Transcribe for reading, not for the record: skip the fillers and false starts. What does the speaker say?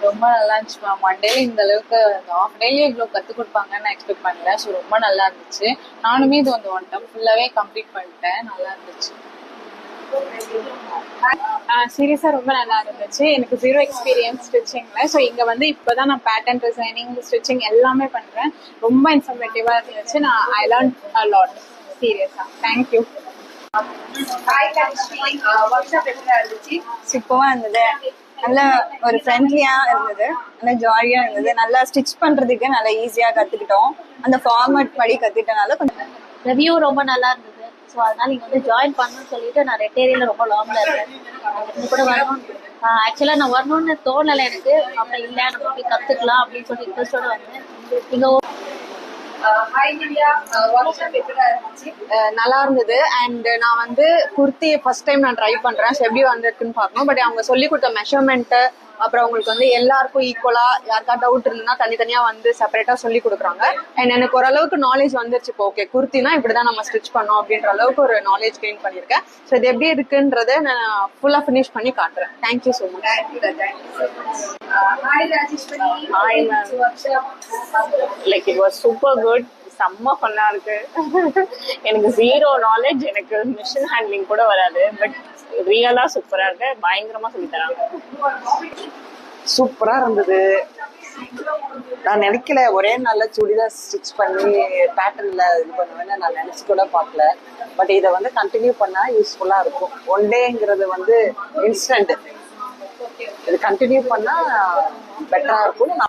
ரொம்ப நல்லா இருந்துச்சு மேம். ஒன் டேல இந்த அளவுக்கு ஹாஃப் டேலயே இவ்வளவு கத்து கொடுப்பாங்கன்னு நான் எக்ஸ்பெக்ட் பண்ணல. ஸோ ரொம்ப நல்லா இருந்துச்சு. நானுமே இது வந்து ஒன் டைம் ஃபுல்லாவே கம்ப்ளீட் பண்ணிட்டேன். நல்லா இருந்துச்சு. சீரியஸா ரொம்ப நல்லா இருந்துச்சு. எனக்கு 0 எக்ஸ்பீரியன்ஸ் ஸ்டிச்சிங்ல. ஸோ இங்க வந்து இப்பதான் நான் பேட்டர்ன் டிசைனிங் ஸ்டிச்சிங் எல்லாமே பண்றேன். ரொம்ப இன்ஃபர்மேட்டிவா இருந்துச்சு. I learn a lot. சீரியஸா தேங்க்யூ. சூப்பரா இருந்தது. நல்ல ஒரு ஃப்ரெண்ட்லியா இருந்தது, நல்ல ஜாலியா இருந்தது. நல்லா ஸ்டிச் பண்றதுக்கு நல்லா ஈஸியா கத்துக்கிட்டோம். அந்த ஃபார்மேட் படி கத்துக்கிட்டனால கொஞ்சம் ரிவ்யூ ரொம்ப நல்லா இருந்தது. ஸோ அதனால இங்க வந்து ஜாயின் பண்ணணும்னு சொல்லிட்டு நான் ரெட் ஏரியால ரொம்ப லாங்ல இருக்கேன். இது கூட வரணும். ஆக்சுவலா நான் வரணும்னு தோணலை எனக்கு. அப்புறம் இல்ல நம்ம போய் கத்துக்கலாம் அப்படின்னு சொல்லி இன்ட்ரெஸ்டோட வந்தேன். இங்க நல்லா இருந்தது. அண்ட் நான் வந்து குர்த்தி ஃபர்ஸ்ட் டைம் நான் ட்ரை பண்றேன். ஸோ எப்படி வந்திருக்குன்னு பார்க்கணும். பட் அவங்க சொல்லி கொடுத்த மெஷர்மெண்ட், அப்புறம் உங்களுக்கு வந்து எல்லாருக்கும் ஈக்குவலா, யாருக்கா டவுட் இருந்ததுன்னா தனித்தனியா வந்து செப்பரேட்டா சொல்லி கொடுக்குறாங்க. அண்ட் எனக்கு ஓரளவுக்கு நாலேஜ் வந்துருச்சு. இப்போ ஓகே குர்த்தினா இப்படிதான் நம்ம ஸ்டிச் பண்ணோம் அப்படின்ற அளவுக்கு ஒரு நாலேஜ் கெயின் பண்ணிருக்கேன். ஸோ இது எப்படி இருக்குன்றத நான் ஃபுல்லா ஃபினிஷ் பண்ணி காட்டுறேன். Thank you so much. Hi ma'am. Like it was super good. செம்ம ஃபன்னா இருக்கு. எனக்கு 0 நாலேஜ். எனக்கு மிஷின் ஹேண்ட்லிங் கூட வராது. பட் ரியலா சூப்பரா இருக்கு. பயங்கரமா சொல்லி தராங்க. சூப்பரா இருந்தது. நான் நினைக்கல ஒரே நாள்ல சுடிதார் ஸ்டிச் பண்ணி பேட்டர்ன்ல இது பண்ணுவேன்னு நான் நினைச்சு கூட பார்க்கல. பட் இதை வந்து கண்டினியூ பண்ணா யூஸ்ஃபுல்லா இருக்கும். ஒன் டேங்கிறது வந்து இன்ஸ்டன்ட். இது கண்டினியூ பண்ணா பெட்டரா இருக்கும்னு